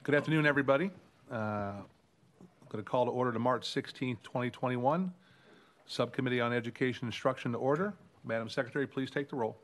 Good afternoon, everybody. I'm going to call to order the March 16th, 2021 Subcommittee on Education Instruction to order. Madam Secretary, please take the roll.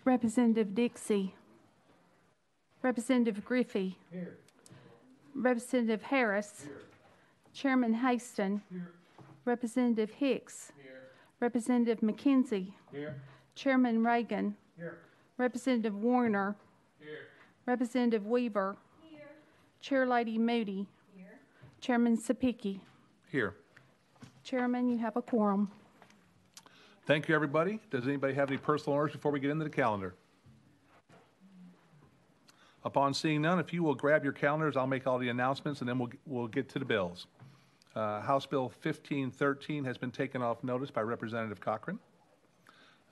Representative Dixie. Representative Griffin. Here. Representative Harris. Here. Chairman Haston. Here. Representative Hicks. Here. Representative McKenzie. Here. Chairman Reagan. Here. Representative Warner. Here. Representative Weaver. Here. Chair Lady Moody. Here. Chairman Sapicki. Here. Chairman, you have a quorum. Thank you, everybody. Does anybody have any personal orders before we get into the calendar? Upon seeing none, if you will grab your calendars, I'll make all the announcements, and then we'll get to the bills. House Bill 1513 has been taken off notice by Representative Cochran.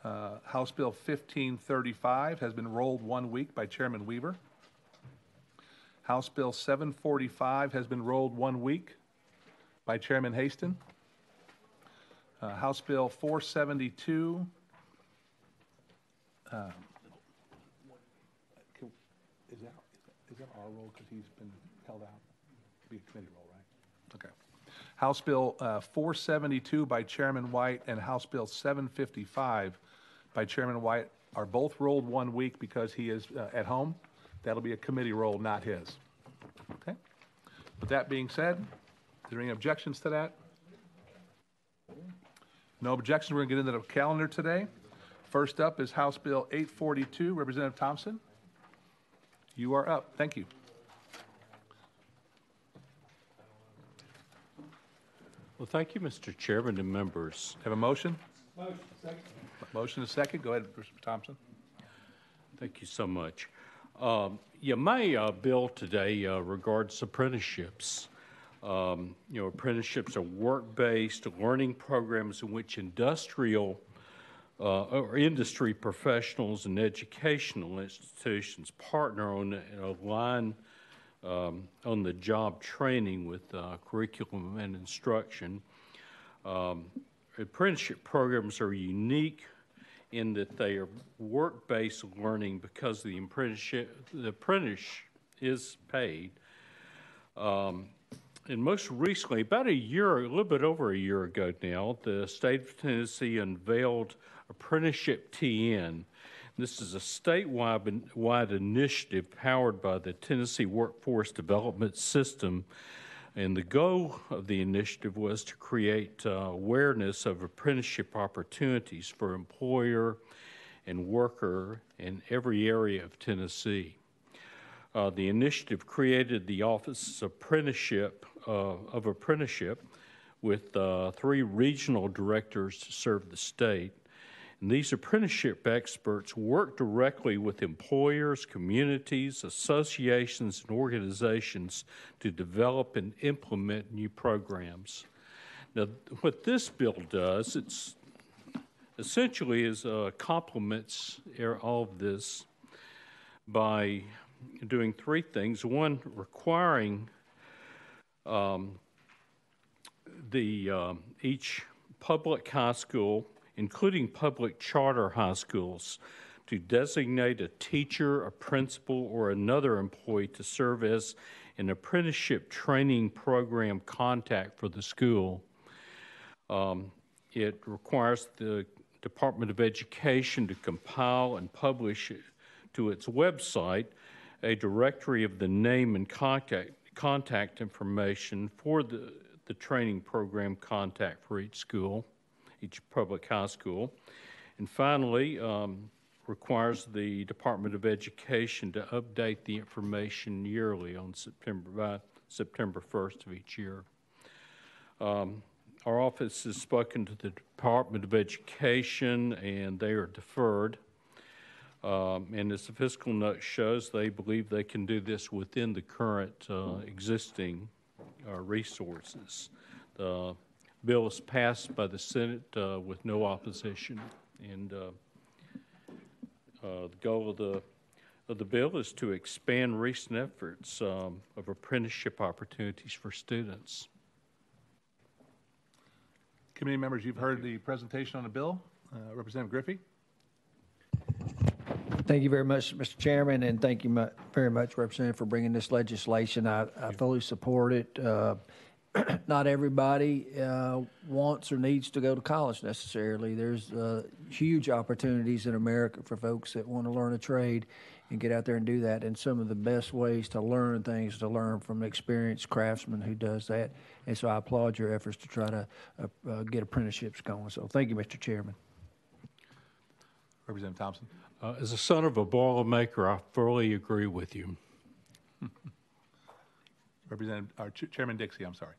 House Bill 1535 has been rolled 1 week by Chairman Weaver. House Bill 745 has been rolled 1 week by Chairman Haston. House Bill 472 is that our roll because he's been held out? It'll be a committee roll, right? Okay. House Bill 472 by Chairman White and House Bill 755 by Chairman White are both rolled 1 week because he is at home. That'll be a committee roll, not his. Okay. With that being said, is there any objections to that? No objections. We're going to get into the calendar today. First up is House Bill 842. Representative Thompson, you are up. Thank you. Well, thank you, Mr. Chairman and members. Have a motion? Motion. Second. Motion is second. Go ahead, Mr. Thompson. Thank you so much. My bill today regards apprenticeships. Apprenticeships are work-based learning programs in which industrial or industry professionals and educational institutions partner on a line on the job training with curriculum and instruction. Apprenticeship programs are unique in that they are work-based learning because the apprentice is paid. And most recently, about a little bit over a year ago now, the state of Tennessee unveiled Apprenticeship TN. This is a statewide initiative powered by the Tennessee Workforce Development System. And the goal of the initiative was to create awareness of apprenticeship opportunities for employer and worker in every area of Tennessee. The initiative created the Office of Apprenticeship with 3 regional directors to serve the state. And these apprenticeship experts work directly with employers, communities, associations, and organizations to develop and implement new programs. Now, what this bill does, it's essentially complements all of this by doing 3 things. One, requiring each public high school, including public charter high schools, to designate a teacher, a principal, or another employee to serve as an apprenticeship training program contact for the school. It requires the Department of Education to compile and publish to its website a directory of the name and contact information for the training program contact for each school, each public high school. And finally, requires the Department of Education to update the information yearly on September 1st of each year. Our office has spoken to the Department of Education, and they are deferred. And as the fiscal note shows, they believe they can do this within the current existing resources. The bill is passed by the Senate with no opposition, and the goal of the bill is to expand recent efforts of apprenticeship opportunities for students. Committee members, you've heard the presentation on the bill. Representative Griffin. Thank you very much, Mr. Chairman, and thank you very much, Representative, for bringing this legislation. I fully support it. Not everybody wants or needs to go to college necessarily. There's huge opportunities in America for folks that want to learn a trade and get out there and do that. And some of the best ways to learn things is to learn from an experienced craftsman who does that. And so I applaud your efforts to try to get apprenticeships going. So thank you, Mr. Chairman. Representative Thompson. As a son of a Boilermaker, I fully agree with you. Chairman Dixie, I'm sorry.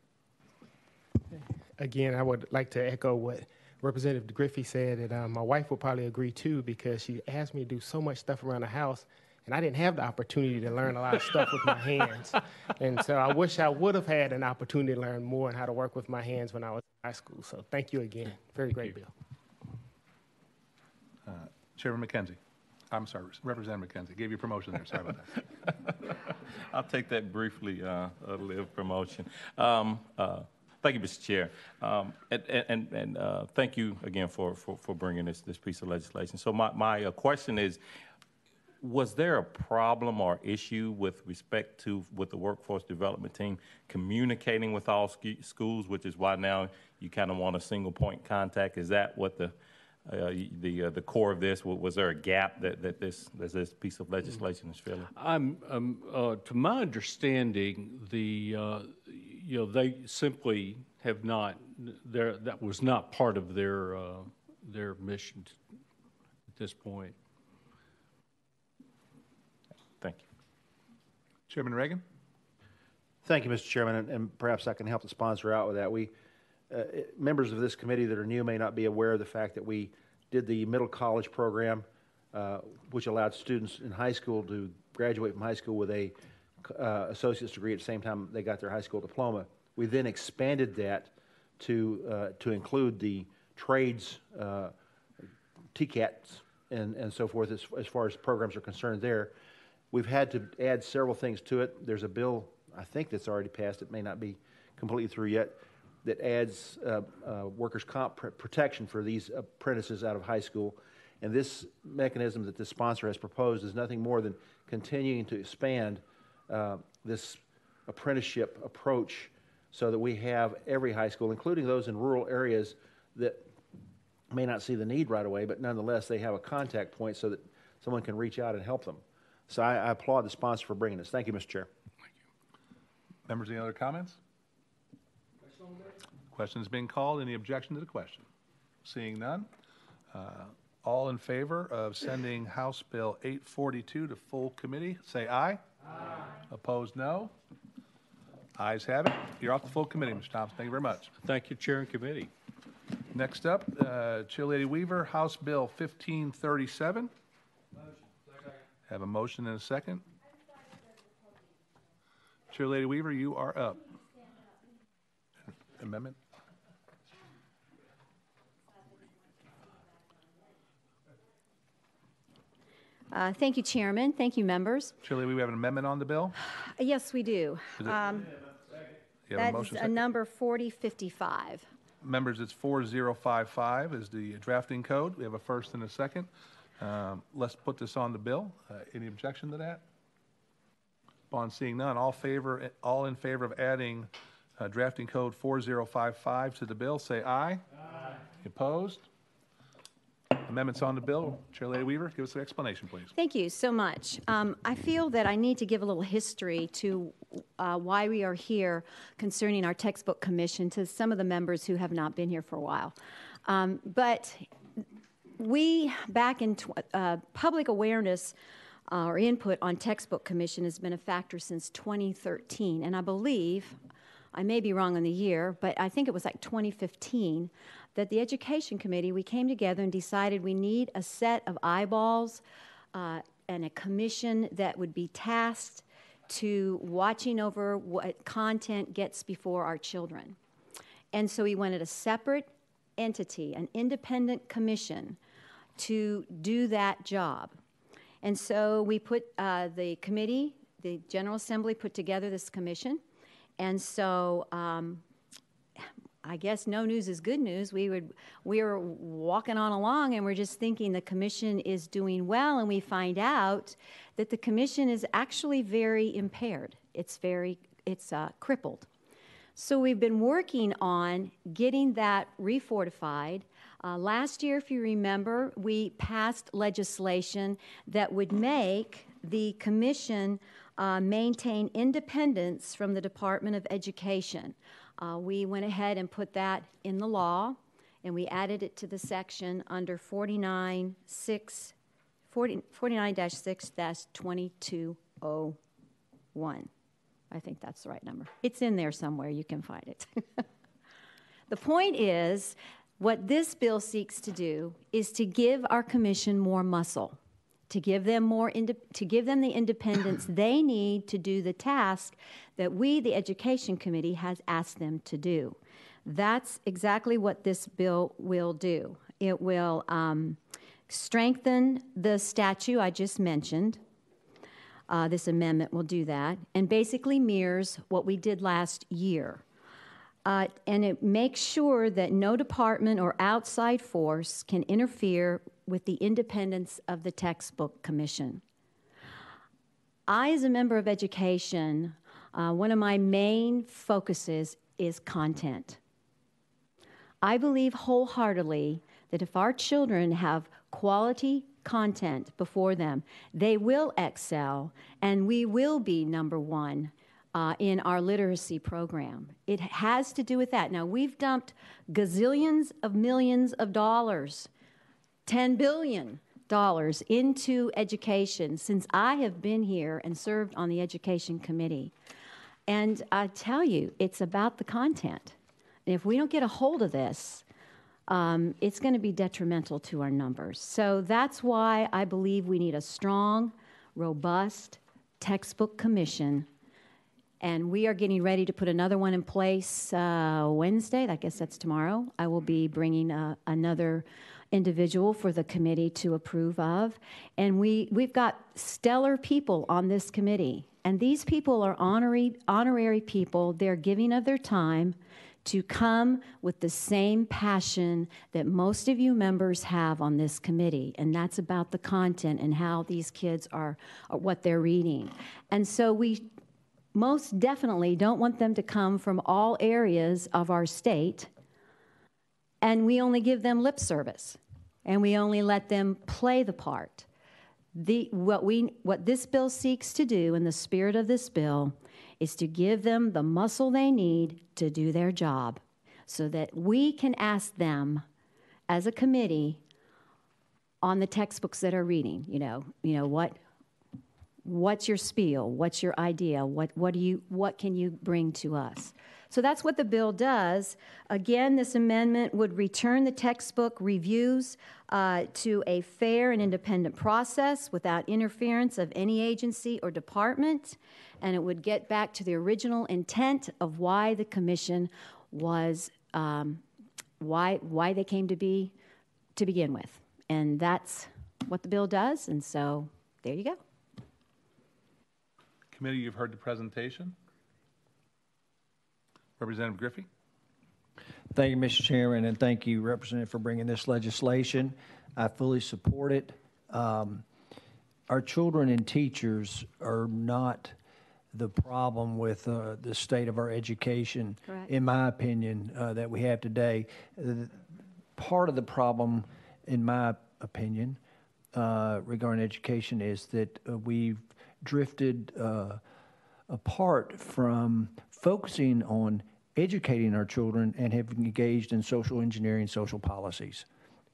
Again, I would like to echo what Representative Griffin said, and my wife would probably agree too, because she asked me to do so much stuff around the house, and I didn't have the opportunity to learn a lot of stuff with my hands. And so I wish I would have had an opportunity to learn more on how to work with my hands when I was in high school. So thank you again. Very great bill. Chairman McKenzie. I'm sorry, Representative McKenzie. Gave you promotion there. Sorry about that. I'll take that briefly, Liv, promotion. Thank you, Mr. Chair. And thank you again for bringing this piece of legislation. So my question is, was there a problem or issue with respect to with the workforce development team communicating with all schools, which is why now you kind of want a single point contact? Is that what the core of this? Was there a gap that this piece of legislation is filling? To my understanding, they simply have not. That was not part of their mission at this point. Thank you, Chairman Reagan. Thank you, Mr. Chairman, and perhaps I can help the sponsor out with that. Members of this committee that are new may not be aware of the fact that we did the middle college program, which allowed students in high school to graduate from high school with a associate's degree at the same time they got their high school diploma. We then expanded that to include the trades, TCATs, and so forth as far as programs are concerned there. We've had to add several things to it. There's a bill, I think, that's already passed. It may not be completely through yet, that adds workers' comp protection for these apprentices out of high school. And this mechanism that the sponsor has proposed is nothing more than continuing to expand this apprenticeship approach so that we have every high school, including those in rural areas that may not see the need right away, but nonetheless they have a contact point so that someone can reach out and help them. So I applaud the sponsor for bringing this. Thank you, Mr. Chair. Thank you. Members, any other comments? Question is being called. Any objection to the question? Seeing none. All in favor of sending House Bill 842 to full committee, say aye. Aye. Opposed, no. Ayes have it. You're off the full committee, Mr. Thompson. Thank you very much. Thank you, Chair and Committee. Next up, Chair Lady Weaver, House Bill 1537. Have a motion and a second. Chair Lady Weaver, you are up. Amendment. Thank you, Chairman. Thank you, members. Chair Lady, we have an amendment on the bill. Yes, we do. You have a That is motion a second? number 4055. Members, it's 4055 is the drafting code. We have a first and a second. Let's put this on the bill. Any objection to that? Upon seeing none, all in favor of adding drafting code 4055 to the bill, say aye. Aye. Opposed? Amendments on the bill. Chair Lady Weaver, give us an explanation, please. Thank you so much. I feel that I need to give a little history to why we are here concerning our textbook commission to some of the members who have not been here for a while. But we, back in public awareness or input on textbook commission has been a factor since 2013. And I believe, I may be wrong on the year, but I think it was like 2015, that the Education Committee, we came together and decided we need a set of eyeballs and a commission that would be tasked to watching over what content gets before our children. And so we wanted a separate entity, an independent commission, to do that job. And so we put the committee, the General Assembly put together this commission. And so I guess no news is good news. We were walking on along and we're just thinking the commission is doing well, and we find out that the commission is actually very impaired. It's crippled. So we've been working on getting that refortified. Last year, if you remember, we passed legislation that would make the commission maintain independence from the Department of Education. We went ahead and put that in the law, and we added it to the section under 49-6-2201. I think that's the right number. It's in there somewhere. You can find it. The point is, what this bill seeks to do is to give our commission more muscle, to give them the independence they need to do the task that we, the Education Committee, has asked them to do. That's exactly what this bill will do. It will strengthen the statute I just mentioned. This amendment will do that, and basically mirrors what we did last year. And it makes sure that no department or outside force can interfere with the independence of the textbook commission. I, as a member of education, one of my main focuses is content. I believe wholeheartedly that if our children have quality content before them, they will excel, and we will be number one in our literacy program. It has to do with that. Now, we've dumped gazillions of millions of dollars, $10 billion into education since I have been here and served on the Education Committee. And I tell you, it's about the content. And if we don't get a hold of this, it's going to be detrimental to our numbers. So that's why I believe we need a strong, robust textbook commission. And we are getting ready to put another one in place Wednesday. I guess that's tomorrow. I will be bringing another individual for the committee to approve of. And we've got stellar people on this committee. And these people are honorary people. They're giving of their time to come with the same passion that most of you members have on this committee, and that's about the content and how these kids are what they're reading. And so we most definitely don't want them to come from all areas of our state, and we only give them lip service, and we only let them play the part. What this bill seeks to do, in the spirit of this bill, is to give them the muscle they need to do their job so that we can ask them as a committee on the textbooks that are reading, what's your spiel? What's your idea? What can you bring to us? So that's what the bill does. Again, this amendment would return the textbook reviews to a fair and independent process without interference of any agency or department, and it would get back to the original intent of why the commission was, why they came to be to begin with. And that's what the bill does, and so there you go. Committee, you've heard the presentation. Representative Griffin. Thank you, Mr. Chairman, and thank you, Representative, for bringing this legislation. I fully support it. Our children and teachers are not the problem with the state of our education, Correct. in my opinion, that we have today. Part of the problem, in my opinion, regarding education is that we've drifted apart from focusing on educating our children and have engaged in social engineering, social policies.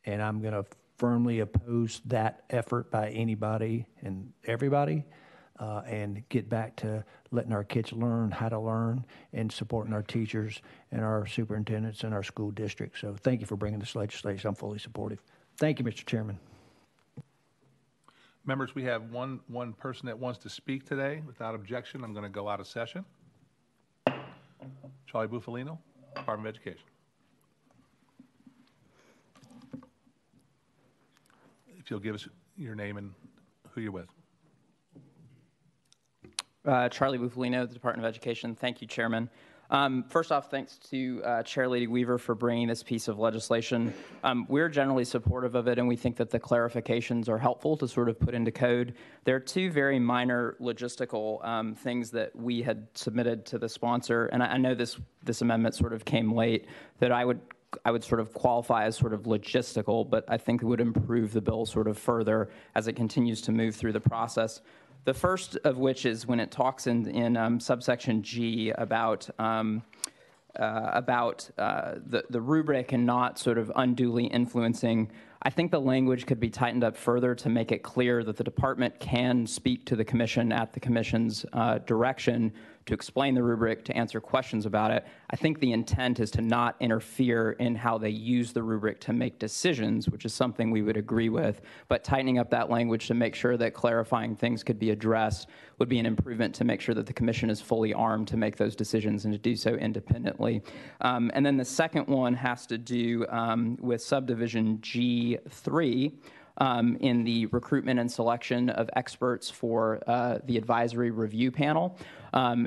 And I'm going to firmly oppose that effort by anybody and everybody, and get back to letting our kids learn how to learn and supporting our teachers and our superintendents and our school districts. So thank you for bringing this legislation. I'm fully supportive. Thank you, Mr. Chairman. Members, we have one person that wants to speak today. Without objection, I'm going to go out of session. Charlie Bufalino, Department of Education. If you'll give us your name and who you're with. Charlie Bufalino, the Department of Education. Thank you, Chairman. First off, thanks to Chair Lady Weaver for bringing this piece of legislation. We're generally supportive of it, and we think that the clarifications are helpful to sort of put into code. There are two very minor logistical things that we had submitted to the sponsor, and I know this amendment sort of came late, that I would sort of qualify as sort of logistical, but I think it would improve the bill sort of further as it continues to move through the process. The first of which is when it talks in subsection G about the rubric and not sort of unduly influencing. I think the language could be tightened up further to make it clear that the department can speak to the commission at the commission's direction to explain the rubric, to answer questions about it. I think the intent is to not interfere in how they use the rubric to make decisions, which is something we would agree with, but tightening up that language to make sure that clarifying things could be addressed would be an improvement to make sure that the commission is fully armed to make those decisions and to do so independently. And then the second one has to do with subdivision G3. In the recruitment and selection of experts for the advisory review panel.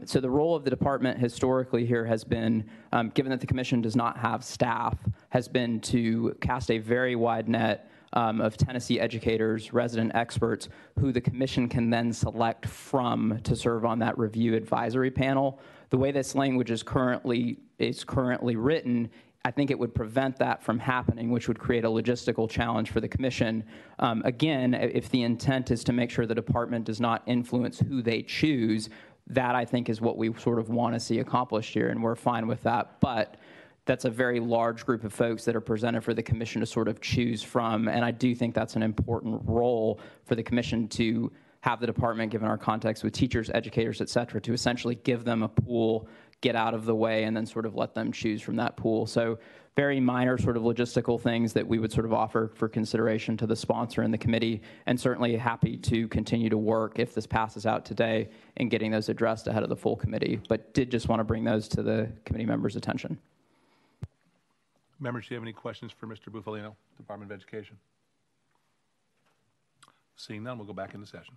So the role of the department historically here has been, given that the commission does not have staff, has been to cast a very wide net of Tennessee educators, resident experts, who the commission can then select from to serve on that review advisory panel. The way this language is currently written, I think it would prevent that from happening, which would create a logistical challenge for the commission. Again, if the intent is to make sure the department does not influence who they choose, that I think is what we sort of want to see accomplished here, and we're fine with that. But that's a very large group of folks that are presented for the commission to sort of choose from, and I do think that's an important role for the commission to have the department, given our context with teachers, educators, et cetera, to essentially give them a pool, get out of the way, and then sort of let them choose from that pool. So very minor sort of logistical things that we would sort of offer for consideration to the sponsor and the committee, and certainly happy to continue to work if this passes out today in getting those addressed ahead of the full committee, but did just want to bring those to the committee members' attention. Members, do you have any questions for Mr. Bufalino, Department of Education? Seeing none, we'll go back into session.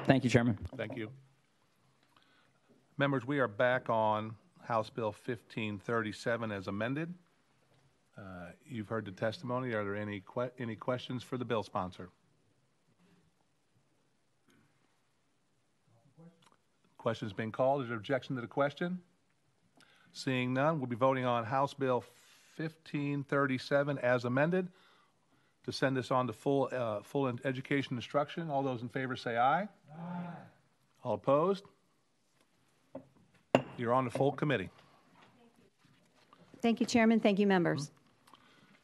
Thank you, Chairman. Thank you. Members, we are back on House Bill 1537 as amended. You've heard the testimony. Are there any questions for the bill sponsor? Question's been called. Is there objection to the question? Seeing none, we'll be voting on House Bill 1537 as amended to send this on to full education instruction. All those in favor say aye. Aye. All opposed? You're on the full committee. Thank you, Chairman. Thank you, members.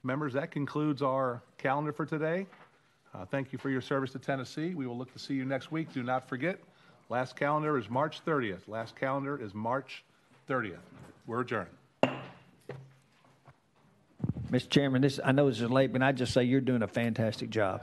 Members, that concludes our calendar for today. Thank you for your service to Tennessee. We will look to see you next week. Do not forget, last calendar is March 30th. Last calendar is March 30th. We're adjourned. Mr. Chairman, I know this is late, but I just say you're doing a fantastic job.